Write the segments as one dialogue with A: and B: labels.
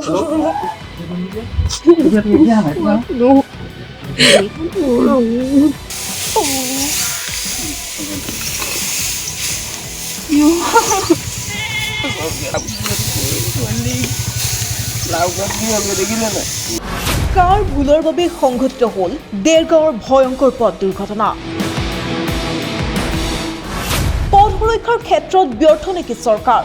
A: কাৰ ভুলৰ বাবে সংঘটিত হ'ল দেৰগাঁৱৰ ভয়ংকৰ পথ দুৰ্ঘটনা। পথ সুৰক্ষাৰ ক্ষেত্ৰত ব্যৰ্থ নেকি চৰকাৰ?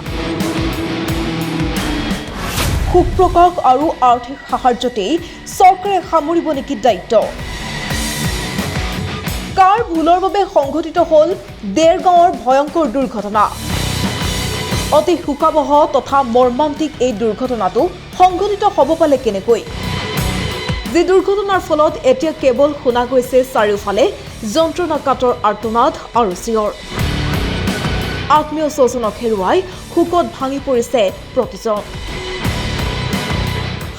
A: শোক প্ৰকাশ আৰু আৰ্থিক সাহায্যতেই চৰকাৰে সামৰিব নেকি দায়িত্ব? কাৰ ভুলৰ বাবে সংঘটিত হ'ল দেৰগাঁৱৰ ভয়ংকৰ দুৰ্ঘটনা? অতি শোকাবহ তথা মৰ্মান্তিক এই দুৰ্ঘটনাটো সংঘটিত হ'ব পালে কেনেকৈ? যি দুৰ্ঘটনাৰ ফলত এতিয়া কেৱল শুনা গৈছে চাৰিওফালে যন্ত্ৰণাকাতৰ আৰ্তনাদ আৰু চিঞৰ। আত্মীয় স্বজনক হেৰুৱাই শোকত ভাঙি পৰিছে প্ৰতিজন।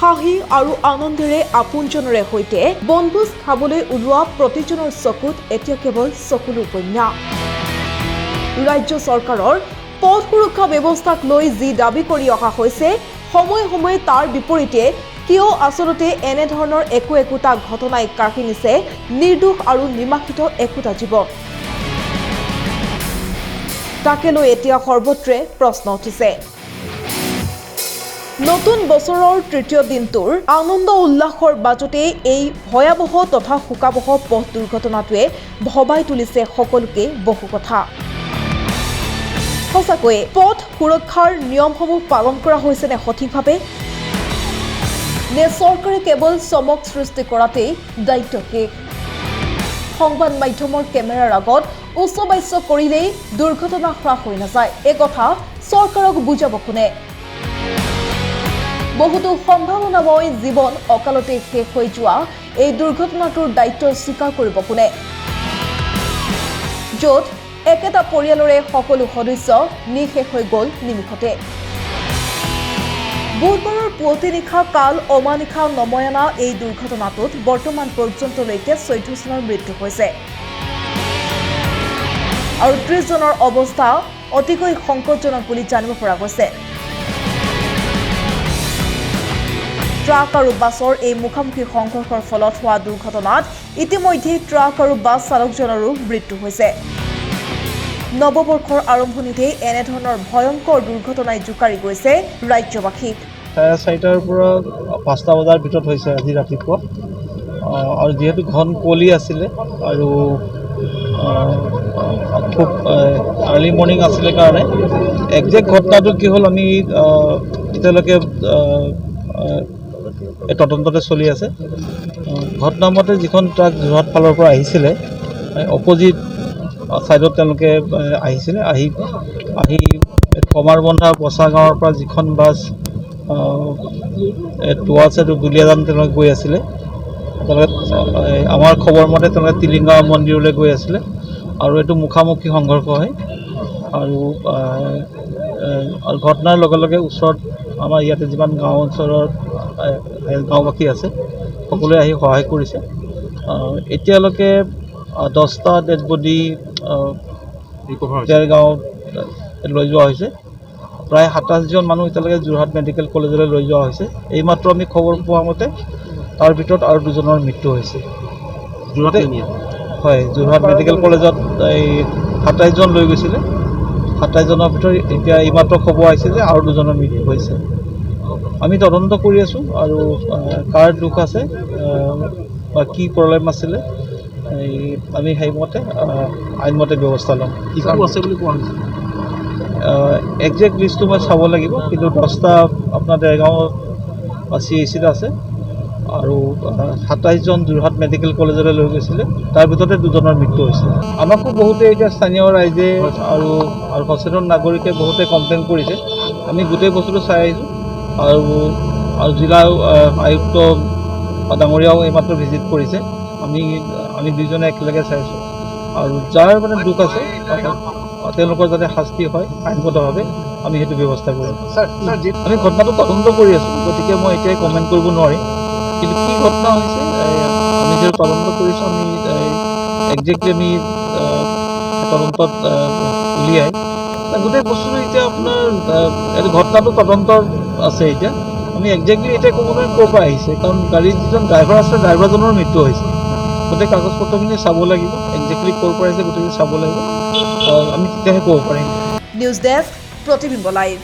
A: হাঁহি আৰু আনন্দেৰে আপোনজনৰে সৈতে বনভোজ খাবলৈ ওলোৱা প্ৰতিজনৰ চকুত এতিয়া কেৱল চকুলোৰ বন্যা। ৰাজ্য চৰকাৰৰ পথ সুৰক্ষা ব্যৱস্থাক লৈ যি দাবী কৰি অহা হৈছে, সময়ে সময়ে তাৰ বিপৰীতে কিয় আচলতে এনেধৰণৰ একোটা ঘটনাই কাঢ়ি নিছে নিৰ্দোষ আৰু নিমাখিত একোটা জীৱন? তাকে লৈ এতিয়া সৰ্বত্ৰে প্ৰশ্ন উঠিছে। নতুন বছৰৰ তৃতীয় দিনটোৰ আনন্দ উল্লাসৰ মাজতে এই ভয়াৱহ তথা শোকাবহ পথ দুৰ্ঘটনাটোৱে ভবাই তুলিছে সকলোকে বহু কথা। সঁচাকৈয়ে পথ সুৰক্ষাৰ নিয়মসমূহ পালন কৰা হৈছেনে সঠিকভাৱে? নে চৰকাৰে কেৱল চমক সৃষ্টি কৰাতেই দায়িত্ব শেষ? সংবাদ মাধ্যমৰ কেমেৰাৰ আগত উচ্চবাচ্য কৰিলেই দুৰ্ঘটনা হ্ৰাস হৈ নাযায়, এই কথা চৰকাৰক বুজাব কোনে? বহুতো সম্ভাৱনাময় জীৱন অকালতে শেষ হৈ যোৱা এই দুৰ্ঘটনাটোৰ দায়িত্ব স্বীকাৰ কৰিব কোনে? য'ত একেটা পৰিয়ালৰে সকলো সদস্য নিঃশেষ হৈ গ'ল নিমিষতে। বুধবাৰৰ পুৱতি নিশা কাল অমানিশা নময়না এই দুৰ্ঘটনাটোত বৰ্তমান পৰ্যন্তলৈকে 14 জনৰ মৃত্যু হৈছে আৰু 30 জনৰ অৱস্থা অতিকৈ সংকটজনক বুলি জানিব পৰা গৈছে। ট্ৰাক আৰু বাছৰ এই মুখামুখি সংঘৰ্ষৰ ফলত হোৱা দুৰ্ঘটনাত ইতিমধ্যে ট্ৰাক আৰু বাছ চালকজনৰো মৃত্যু হৈছে। নৱবৰ্ষৰ আৰম্ভণিতেই এনেধৰণৰ ভয়ংকৰ দুৰ্ঘটনাই জোকাৰি গৈছে ৰাজ্যবাসীক।
B: 4:30টাৰ পৰা 5টা বজাৰ ভিতৰত হৈছে আজি ৰাতিপুৱা। আৰু যিহেতু ঘন কুঁৱলী আছিলে আৰু খুব আৰ্লি মৰ্ণিং আছিলে কাৰণে একজেক্ট ঘটনাটো কি হ'ল আমি এতিয়ালৈকে এই তদন্ততে চলি আছে। ঘটনামতে যিখন ট্ৰাক যোৰহাট ফালৰ পৰা আহিছিলে, অপজিট ছাইডত তেওঁলোকে আহিছিলে, আহি কমাৰবন্ধা বচা গাঁৱৰ পৰা যিখন বাছ টুৱাৰ্ডছ দুলীয়াজান তেওঁলোকে গৈ আছিলে, তেওঁলোকে আমাৰ খবৰ মতে তেওঁলোকে টিলিঙা মন্দিৰলৈ গৈ আছিলে আৰু এইটো মুখামুখি সংঘৰ্ষ হয়। আৰু ঘটনাৰ লগে লগে ওচৰত আমাৰ ইয়াতে যিমান গাঁও অঞ্চলৰ গাঁওবাসী আছে সকলোৱে আহি সহায় কৰিছে। এতিয়ালৈকে 10টা ডেড বডি দেৰগাঁৱত লৈ যোৱা হৈছে। প্ৰায় 27জন মানুহ এতিয়ালৈকে যোৰহাট মেডিকেল কলেজলৈ লৈ যোৱা হৈছে। এইমাত্ৰ আমি খবৰ পোৱা মতে তাৰ ভিতৰত আৰু 2জনৰ মৃত্যু হৈছে। হয়, যোৰহাট মেডিকেল কলেজত এই 27জন লৈ গৈছিলে। 27জনৰ ভিতৰত এতিয়া এইমাত্ৰ খবৰ আহিছে যে আৰু 2জনৰ মৃত্যু হৈছে। আমি তদন্ত কৰি আছোঁ আৰু কাৰ দুখ আছে বা কি প্ৰব্লেম আছিলে আমি সেইমতে আইনমতে ব্যৱস্থা ল'ম। আছে বুলি কোৱা হৈছে। একজেক্ট লিষ্টটো মই চাব লাগিব, কিন্তু 10টা আপোনাৰ দেৰগাঁও CHCত আছে আৰু 27জন যোৰহাট মেডিকেল কলেজলৈ লৈ গৈছিলে, তাৰ ভিতৰতে 2জনৰ মৃত্যু হৈছে। আমাকো বহুতে এতিয়া স্থানীয় ৰাইজে আৰু সচেতন নাগৰিকে বহুতে কমপ্লেইন কৰিছে। আমি গোটেই বস্তুটো চাই আহিছোঁ আৰু জিলা আয়ুক্ত ডাঙৰীয়াও এইমাত্ৰ ভিজিট কৰিছে। আমি দুইজনে একেলগে চাইছোঁ আৰু যাৰ মানে দুখ আছে তেওঁলোকৰ যাতে শাস্তি হয় আইনগতভাৱে আমি সেইটো ব্যৱস্থা কৰিম। আমি ঘটনাটো তদন্ত কৰি আছোঁ, গতিকে মই এতিয়াই কমেণ্ট কৰিব নোৱাৰিম। কিন্তু কি ঘটনা হৈছে আমি যিহেতু তদন্ত কৰিছোঁ, আমি একজেক্টলি আমি তদন্তত উলিয়াই গোটেই বস্তুটো এতিয়া আপোনাৰ ঘটনাটো তদন্তৰ আছে। এতিয়া আমি একজেক্টলি এতিয়া ক'ব নোৱাৰিম ক'ৰ পৰা আহিছে, কাৰণ গাড়ীৰ যিজন ড্ৰাইভাৰ আছে ড্ৰাইভাৰজনৰ মৃত্যু হৈছে। গোটেই কাগজ পত্ৰখিনি চাব লাগিব, একজেক্টলি ক'ৰ পৰা আহিছে গোটেইখিনি চাব লাগিব, আমি তেতিয়াহে ক'ব পাৰিম।
A: নিউজ ডেস্ক, প্ৰতিবিম্ব লাইভ।